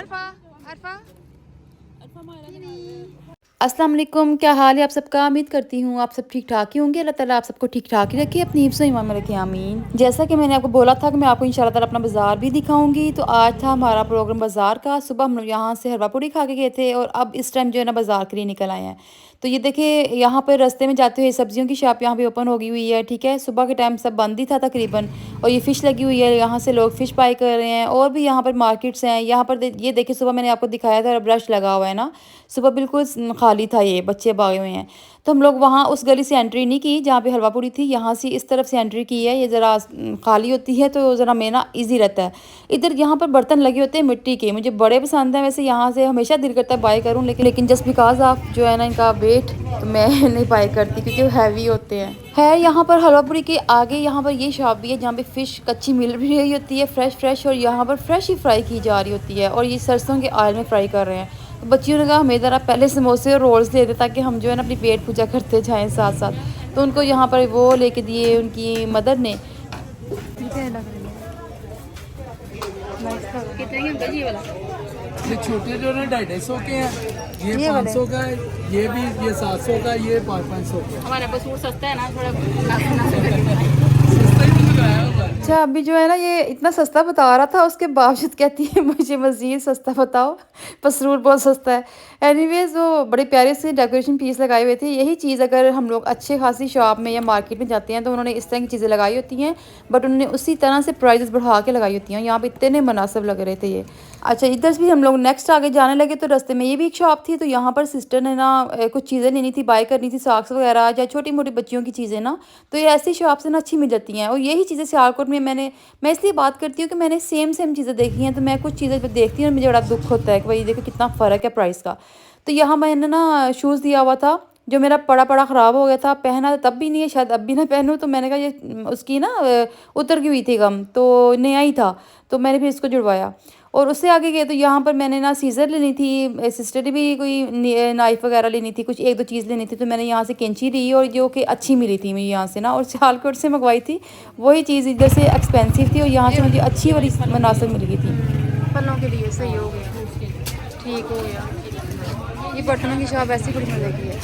अरफा अरफा अस्सलाम वालेकुम, क्या हाल है आप सबका। उम्मीद करती हूँ आप सब ठीक ठाक ही होंगे। अल्लाह ताला आप सबको ठीक ठाक ही रखे, अपनी हिफ्ज़ ईमान में रखे, आमीन। जैसा कि मैंने आपको बोला था कि मैं आपको इंशाल्लाह ताला अपना बाज़ार भी दिखाऊंगी, तो आज था हमारा प्रोग्राम बाज़ार का। सुबह हम लोग यहाँ से हलवा पूड़ी खा के गए थे और अब इस टाइम जो है ना बाज़ार के लिए निकल आए हैं। तो ये देखिए यहाँ पर रास्ते में जाते हुए सब्जियों की शॉप यहाँ पे ओपन हो गई हुई है, ठीक है। सुबह के टाइम सब बंद ही था तकरीबन, और ये फ़िश लगी हुई है, यहाँ से लोग फ़िश बाई कर रहे हैं। और भी यहाँ पर मार्केट्स हैं। यहाँ पर ये देखिए सुबह मैंने आपको दिखाया था ब्रश लगा हुआ है ना, सुबह बिल्कुल खाली था, ये बच्चे भागे हुए हैं। तो हम लोग वहाँ उस गली से एंट्री नहीं की जहाँ पे हलवा पूरी थी, यहाँ से इस तरफ से एंट्री की है। ये ज़रा खाली होती है तो ज़रा में ना ईजी रहता है। इधर यहाँ पर बर्तन लगे होते हैं मिट्टी के, मुझे बड़े पसंद हैं। वैसे यहाँ से हमेशा दिल करता है बाय करूँ, लेकिन जस्ट बिकॉज ऑफ जो है ना इनका वेट, तो मैं नहीं बाय करती क्योंकि वो हैवी होते हैं। है यहाँ पर हलवा पूरी के आगे यहाँ पर ये शॉप भी है जहाँ पे फ़िश कच्ची मिल रही होती है, फ्रेश, और यहाँ पर फ्रेश ही फ्राई की जा रही होती है, और ये सरसों के ऑयल में फ्राई कर रहे हैं। तो बच्चियों ने कहा हमें ज़रा पहले समोसे और रोल्स दे दे ताकि हम जो है ना अपनी पेट पूजा करते जाएं साथ साथ। तो उनको यहाँ पर वो लेके दिए उनकी मदर ने। ये छोटे जो है 250 के हैं, ये 500 का है, ये भी ये 700 का, ये 500 का। हमारा बस सूट सस्ता है ना, थोड़ा सस्ता ही तो लगाया हुआ है। अच्छा अभी जो है ना ये इतना सस्ता बता रहा था, उसके बावजूद कहती है मुझे मज़ीद सस्ता बताओ, पसरूर बहुत सस्ता है। एनीवेज वो बड़े प्यारे से डेकोरेशन पीस लगाए हुए थे। यही चीज़ अगर हम लोग अच्छे खासी शॉप में या मार्केट में जाते हैं तो उन्होंने इस तरह की चीज़ें लगाई होती हैं, बट उन्होंने उसी तरह से प्राइजेस बढ़ा के लगाई होती हैं। यहाँ पे इतने मुनासिब लग रहे थे ये। अच्छा इधर से भी हम लोग नेक्स्ट आगे जाने लगे तो रास्ते में ये भी एक शॉप थी। तो यहाँ पर सिस्टर ने ना कुछ चीज़ें लेनी थी, बाय करनी थी, सॉक्स वगैरह या छोटी मोटी बच्चियों की चीज़ें ना, तो ये ऐसी शॉप से ना अच्छी मिल जाती हैं। और यही चीज़ें सियालकोट में मैं इसलिए बात करती हूँ कि मैंने सेम चीज़ें देखी हैं, तो मैं कुछ चीज़ें देखती हूँ और मुझे बड़ा दुख होता है कि भाई देखो कितना फ़र्क है प्राइस का। तो यहाँ मैंने ना शूज़ दिया हुआ था जो मेरा पड़ा ख़राब हो गया था, पहना तब भी नहीं है, शायद अब भी ना पहनूँ। तो मैंने कहा ये उसकी ना उतर गई हुई थी गम, तो नया ही था, तो मैंने फिर इसको जुड़वाया। और उससे आगे गए तो यहाँ पर मैंने ना सीज़र लेनी थी, सिस्टर ने भी कोई नाइफ़ वगैरह लेनी थी, कुछ एक दो चीज़ लेनी थी। तो मैंने यहाँ से कैंची ली और जो कि अच्छी मिली थी मुझे यहाँ से ना, और सियालकोट से मंगवाई थी। वही चीज़ इधर से एक्सपेंसिव थी और यहाँ से मुझे अच्छी वाली मुनासिब मिल गई थी। फलों के लिए सही हो गया, ठीक हो गया। ये बर्तनों की शॉप ऐसी बड़ी मजे की है।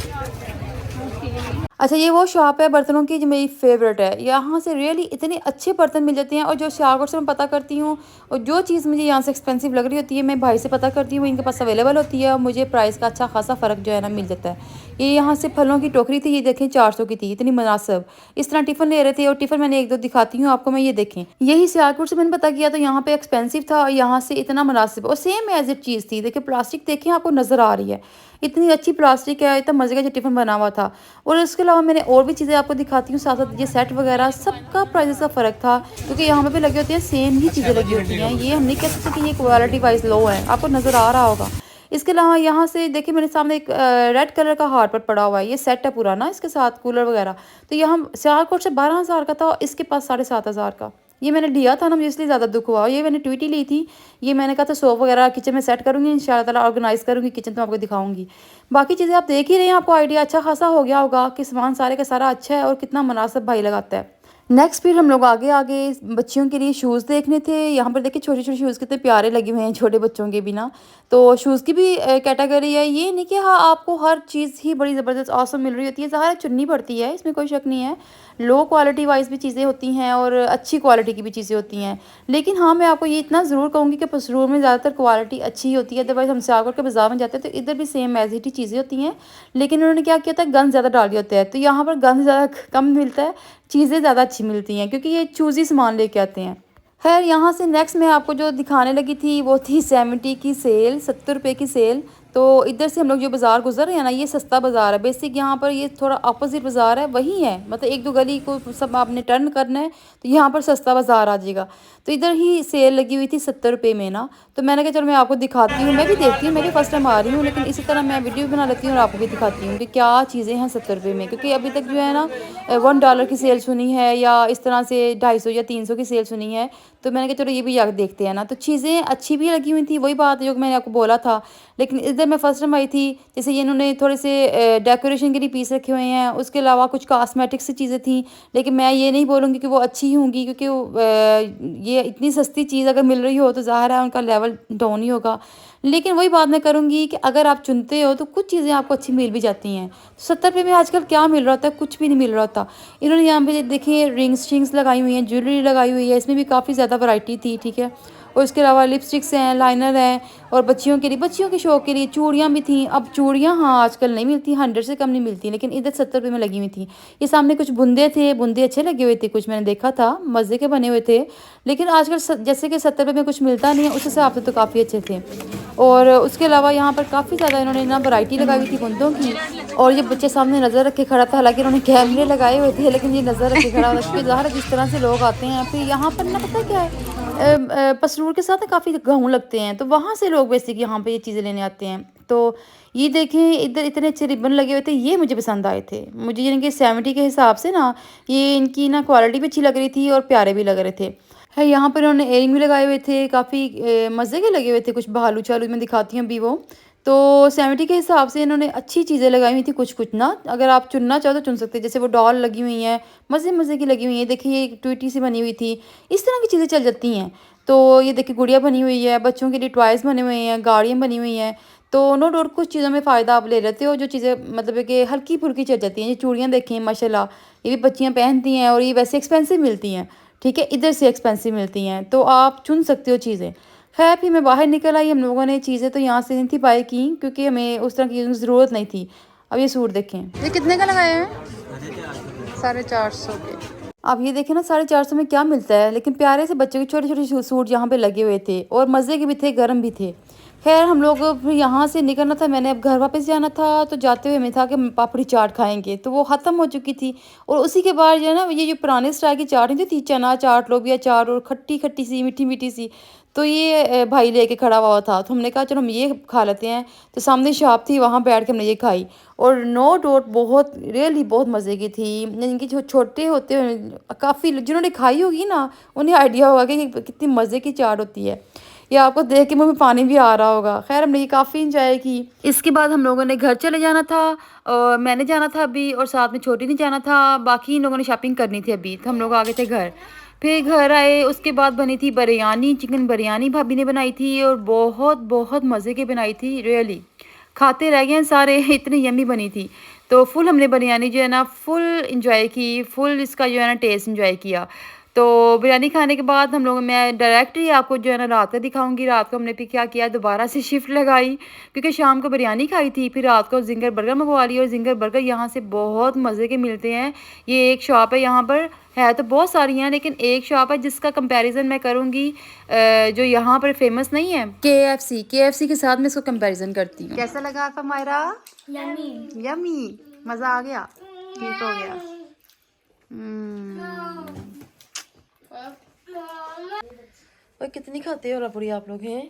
अच्छा ये वो शॉप है बर्तनों की जो मेरी फेवरेट है। यहाँ से रियली इतने अच्छे बर्तन मिल जाते हैं, और जो सियालकोट से मैं पता करती हूँ और जो चीज़ मुझे यहाँ से एक्सपेंसिव लग रही होती है मैं भाई से पता करती हूँ, इनके पास अवेलेबल होती है और मुझे प्राइस का अच्छा खासा फ़र्क जो है ना मिल जाता है। ये यहाँ से फलों की टोकरी थी, ये देखें 400 की थी, इतनी मुनासिब। इस तरह टिफ़िन ले रहे थे, और टिफ़िन मैंने एक दो दिखाती हूँ आपको मैं, ये देखें यही सियालकोट से मैंने पता किया तो यहाँ पे एक्सपेंसिव था और यहाँ से इतना मुनासिब और सेम एज इट चीज़ थी। देखिए प्लास्टिक देखें आपको नज़र आ रही है, इतनी अच्छी प्लास्टिक है, इतना मज़े का जो टिफ़िन बना हुआ था। और इसके अलावा मैंने और भी चीज़ें आपको दिखाती हूँ साथ साथ। ये सेट वगैरह सबका प्राइस का फ़र्क था, क्योंकि यहाँ पे भी लगे होते हैं सेम ही चीज़ें लगी होती हैं। ये हम नहीं कह सकते कि ये क्वालिटी वाइज लो है, आपको नज़र आ रहा होगा। इसके अलावा यहाँ से देखिए मेरे सामने एक रेड कलर का हार्ट पर पड़ा हुआ है, ये सेट है पूरा ना, इसके साथ कूलर वगैरह। तो यहाँ सियालकोट से 12,000 का था, इसके पास 7,500 का। ये मैंने लिया था ना, मुझे इसलिए ज़्यादा दुख हुआ। ये मैंने ट्वीटी ली थी, ये मैंने कहा था सोप वगैरह किचन में सेट करूँगी, इंशाल्लाह ताला ऑर्गेनाइज़ करूँगी किचन, तो आपको दिखाऊंगी। बाकी चीज़ें आप देख ही रहे हैं, आपको आइडिया अच्छा खासा हो गया होगा कि सामान सारे का सारा अच्छा है और कितना मुनासिब भाई लगाता है। नेक्स्ट फिर हम लोग आगे आगे बच्चियों के लिए शूज़ देखने थे। यहाँ पर देखिए छोटे छोटे शूज़ कितने प्यारे लगे हुए हैं छोटे बच्चों के भी ना। तो शूज़ की भी कैटेगरी है, ये नहीं कि हाँ आपको हर चीज़ ही बड़ी ज़बरदस्त औसम मिल रही होती है, ज़ाहिर चुननी पड़ती है, इसमें कोई शक नहीं है। लो क्वालिटी वाइज भी चीज़ें होती हैं और अच्छी क्वालिटी की भी चीज़ें होती हैं। लेकिन हाँ मैं आपको ये इतना ज़रूर कहूँगी कि पसरूर में ज़्यादातर क्वालिटी अच्छी होती है। अदरवाइज़ हम सियालकोट के बाज़ार में जाते हैं तो इधर भी सेम एज इट ही चीज़ें होती हैं, लेकिन उन्होंने क्या किया था गंद ज़्यादा डाल दिया होता है। तो यहाँ पर गंद ज़्यादा कम मिलता है, चीज़ें ज़्यादा अच्छी मिलती हैं क्योंकि ये चूज़ी सामान लेके आते हैं। खैर यहाँ से नेक्स्ट मैं आपको जो दिखाने लगी थी वो थी 70 की सेल, 70 रुपये की सेल। तो इधर से हम लोग जो बाज़ार गुजर रहे हैं ना, ये सस्ता बाज़ार है बेसिक। यहाँ पर ये थोड़ा अपोजिट बाज़ार है, वही है मतलब एक दो गली को सब आपने टर्न करना है तो यहाँ पर सस्ता बाज़ार आ जाएगा। तो इधर ही सेल लगी हुई थी 70 रुपये में ना, तो मैंने कहा चलो मैं आपको दिखाती हूँ। मैं भी देखती हूँ, मैं भी फर्स्ट टाइम आ रही हूँ, लेकिन इसी तरह मैं वीडियो बना लेती हूँ और आपको भी दिखाती हूँ कि क्या चीज़ें हैं 70 रुपये में। क्योंकि अभी तक जो है ना $1 की सेल सुनी है या इस तरह से 250 या 300 की सेल सुनी है, तो मैंने कहा चलो ये भी जाकर देखते हैं ना। तो चीज़ें अच्छी भी लगी हुई थी, वही बात जो मैंने आपको बोला था। लेकिन इधर मैं फर्स्ट टाइम आई थी, जैसे ये इन्होंने थोड़े से डेकोरेशन के लिए पीस रखे हुए हैं, उसके अलावा कुछ कॉस्मेटिक्स की चीज़ें थी। लेकिन मैं ये नहीं बोलूँगी कि वो अच्छी होंगी, क्योंकि ये इतनी सस्ती चीज़ अगर मिल रही हो तो ज़ाहिर है उनका लेवल डाउन ही होगा। लेकिन वही बात मैं करूँगी कि अगर आप चुनते हो तो कुछ चीज़ें आपको अच्छी मिल भी जाती हैं। 70 रुपये में आजकल क्या मिल रहा होता है, कुछ भी नहीं मिल रहा होता। इन्होंने यहाँ पे देखिए रिंग्स शिंग्स लगाई हुई हैं, ज्वेलरी लगाई हुई है, इसमें भी काफ़ी ज़्यादा वैरायटी थी, ठीक है। और इसके अलावा लिपस्टिक्स हैं, लाइनर हैं, और बच्चियों के लिए, बच्चियों के शौक के लिए चूड़ियाँ भी थी। अब चूड़ियाँ हाँ आजकल नहीं मिलती, 100 से कम नहीं मिलती, लेकिन इधर 70 रुपये में लगी हुई थी। ये सामने कुछ बुंदे थे, बुंदे अच्छे लगे हुए थे, कुछ मैंने देखा था मज़े के बने हुए थे। लेकिन आजकल जैसे कि 70 रुपये में कुछ मिलता नहीं है, उस हिसाब से तो काफ़ी अच्छे थे। और उसके अलावा यहाँ पर काफ़ी ज़्यादा इन्होंने ना वैरायटी लगाई हुई थी बुंदों की। और ये बच्चे सामने नज़र रख के खड़ा था, हालांकि इन्होंने कैमरे लगाए हुए थे, लेकिन ये नज़र रख के खड़ा था, क्योंकि ज़ाहिर है जिस तरह से लोग आते हैं। फिर यहाँ पर ना पता क्या है, पसरूर के साथ ना काफ़ी गाँव लगते हैं, तो वहाँ से लोग बेसिक यहाँ पे ये चीज़ें लेने आते हैं। तो ये देखें इधर इतने अच्छे रिबन लगे हुए थे, ये मुझे पसंद आए थे। मुझे यानी कि 70 के हिसाब से ना ये इनकी ना क्वालिटी भी अच्छी लग रही थी और प्यारे भी लग रहे थे। है यहाँ पर उन्होंने एयरिंग भी लगाए हुए थे, काफ़ी मज़े के लगे हुए थे, कुछ भालू चालू मैं दिखाती हूँ अभी वो। तो 70 के हिसाब से इन्होंने अच्छी चीज़ें लगाई हुई थी, कुछ कुछ ना अगर आप चुनना चाहो तो चुन सकते हैं। जैसे वो डॉल लगी हुई हैं, मज़े मज़े की लगी हुई हैं, देखिए एक ट्विटी सी बनी हुई थी, इस तरह की चीज़ें चल जाती हैं। तो ये देखिए गुड़िया बनी हुई है, बच्चों के लिए टॉयज़ बने हुए हैं, गाड़ियाँ बनी हुई हैं। तो नो डाउट कुछ चीज़ों में फ़ायदा आप ले लेते हो, जो चीज़ें मतलब है कि हल्की फुल्की चल जाती हैं। ये चूड़ियाँ देखें माशाल्लाह, ये भी बच्चियाँ पहनती हैं और ये वैसे एक्सपेंसिव मिलती हैं, ठीक है, इधर से एक्सपेंसिव मिलती हैं, तो आप चुन सकते हो चीज़ें। खैर फिर मैं बाहर निकल आई, हम लोगों ने चीज़ें तो यहाँ से नहीं थी बाय की, क्योंकि हमें उस तरह की ज़रूरत नहीं थी। अब ये सूट देखें, ये कितने का लगाए हैं? 450 के। अब ये देखें ना 450 में क्या मिलता है, लेकिन प्यारे से बच्चों के छोटे छोटे सूट यहाँ पे लगे हुए थे, और मज़े के भी थे, गर्म भी थे। खैर हम लोग फिर यहाँ से निकलना था, मैंने अब घर वापस जाना था, तो जाते हुए मैं था कि पापड़ी चाट खाएंगे, तो वो ख़त्म हो चुकी थी। और उसी के बाद जो है ना, ये जो पुराने स्टाइल की चाट नहीं थी, चना चाट, लोबिया चाट, और खट्टी खट्टी सी मीठी मीठी सी, तो ये भाई लेके खड़ा हुआ था, तो हमने कहा चलो हम ये खा लेते हैं। तो सामने शॉप थी, वहाँ बैठ के हमने ये खाई, और नो डाउट बहुत रियली बहुत मज़े की थी। इनकी जो छोटे होते हैं काफ़ी, जिन्होंने खाई होगी ना उन्हें आइडिया होगा कि कितनी मज़े की चाट होती है। या आपको देख के मुँह में पानी भी आ रहा होगा। खैर हमने ये काफ़ी इंजॉय की। इसके बाद हम लोगों ने घर चले जाना था, और मैंने जाना था अभी, और साथ में छोटी ने जाना था, बाकी इन लोगों ने शॉपिंग करनी थी अभी, तो हम लोग आ गए थे घर। फिर घर आए, उसके बाद बनी थी बिरयानी, चिकन बिरयानी भाभी ने बनाई थी, और बहुत बहुत मज़े की बनाई थी, रियली खाते रह गए हैं सारे, इतनी यम्मी बनी थी। तो फुल हमने बिरयानी जो है ना फुल इंजॉय की, फुल इसका जो है ना टेस्ट इंजॉय किया। तो बिरयानी खाने के बाद हम लोग, मैं डायरेक्ट ही आपको जो है ना रात का दिखाऊंगी। रात को हमने फिर क्या किया, दोबारा से शिफ्ट लगाई, क्योंकि शाम को बिरयानी खाई थी, फिर रात को जिंगर बर्गर मंगवा लिया। और जिंगर बर्गर यहाँ से बहुत मज़े के मिलते हैं। ये एक शॉप है, यहाँ पर है तो बहुत सारी हैं, लेकिन एक शॉप है जिसका कंपैरिजन मैं करूँगी, जो यहाँ पर फेमस नहीं है, KFC के साथ मैं इसको कंपैरिजन करती हूँ। कैसा लगा आपका मायरा? यमी यमी, मज़ा आ गया, ठीक हो गया। और कितनी खाते हो रबड़ी आप लोग हैं?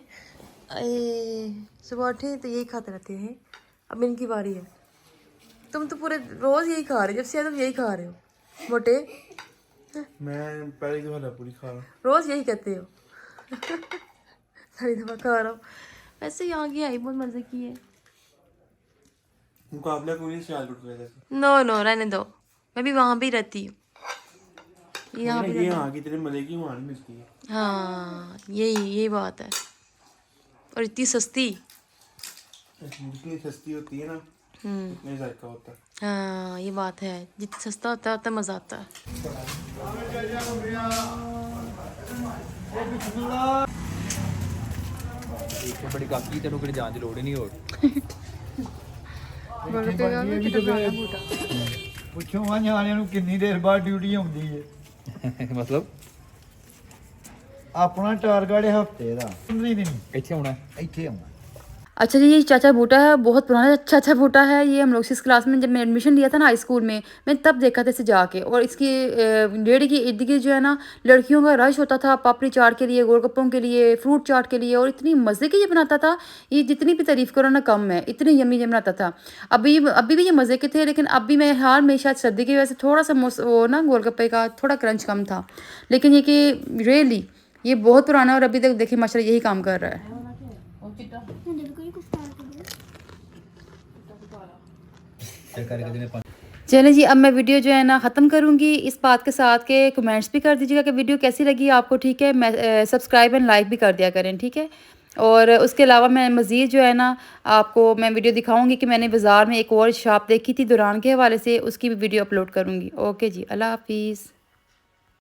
सुबह उठे तो यही खाते रहते हैं। अब इनकी बारी है। तुम तो पूरे रोज यही खा रहे हो, जब से तुम यही खा रहे हो मोटे। मैं पहले की रबड़ी खा रहा हूँ, रोज यही कहते हो। सारी दफा खा रहा हूँ। वैसे यहाँ की आई बहुत मजे की है। मुकाबला कोई सियालकोट का है। नो रहने दो, मैं भी वहाँ भी रहती हूँ। यहाँ ये यहाँ की तेरे मजे की वहाँ नहीं मिलती है। हाँ यही बात है, और इतनी सस्ती, जितनी सस्ती होती है ना उतनी जायका होता है। हाँ ये बात है, जितना सस्ता होता है उतना मज़ा आता है। एक बड़ी काकी तेनों कहीं जाने की लोड़ ही नहीं हो। ਪੁੱਛੋ ਆ ਨਿਆਣਿਆਂ ਨੂੰ ਕਿੰਨੀ ਦੇਰ ਬਾਅਦ ਡਿਊਟੀ ਆਉਂਦੀ ਹੈ। मतलब ਆਪਣਾ ਟਾਰਗੇਟ ਹੈ ਹਫਤੇ ਦਾ 15 ਦਿਨ ਇੱਥੇ ਆਉਣਾ ਇੱਥੇ ਆਉਣਾ। अच्छा जी, ये चाचा बूटा है, बहुत पुराना चाचा बूटा है। ये हम लोग इस क्लास में जब मैं एडमिशन लिया था ना हाई स्कूल में, मैंने तब देखा था इसे जाके। और इसकी डेढ़ की इर्द गिर्द जो है ना लड़कियों का रश होता था, पापड़ी चाट के लिए, गोलगप्पों के लिए, फ्रूट चाट के लिए, और इतनी मज़े की ये बनाता था। ये जितनी भी तारीफ़ करो ना कम है, इतनी यम्मी ये बनाता था। अभी भी ये मज़े के थे, लेकिन अभी मैं हाल में शायद सर्दी की वजह से थोड़ा सा वो ना गोलगप्पे का थोड़ा क्रंच कम था। लेकिन ये कि रियली ये बहुत पुराना है और अभी तक देखिए माशाल्लाह यही काम कर रहा है। चलें जी, अब मैं वीडियो जो है ना ख़त्म करूँगी इस बात के साथ के कमेंट्स भी कर दीजिएगा कि वीडियो कैसी लगी आपको, ठीक है। मैं सब्सक्राइब एंड लाइक भी कर दिया करें, ठीक है। और उसके अलावा मैं मज़ीद जो है ना आपको मैं वीडियो दिखाऊंगी कि मैंने बाज़ार में एक और शॉप देखी थी दुरान के हवाले से, उसकी भी वीडियो अपलोड करूँगी। ओके जी, अल्लाह हाफिज़।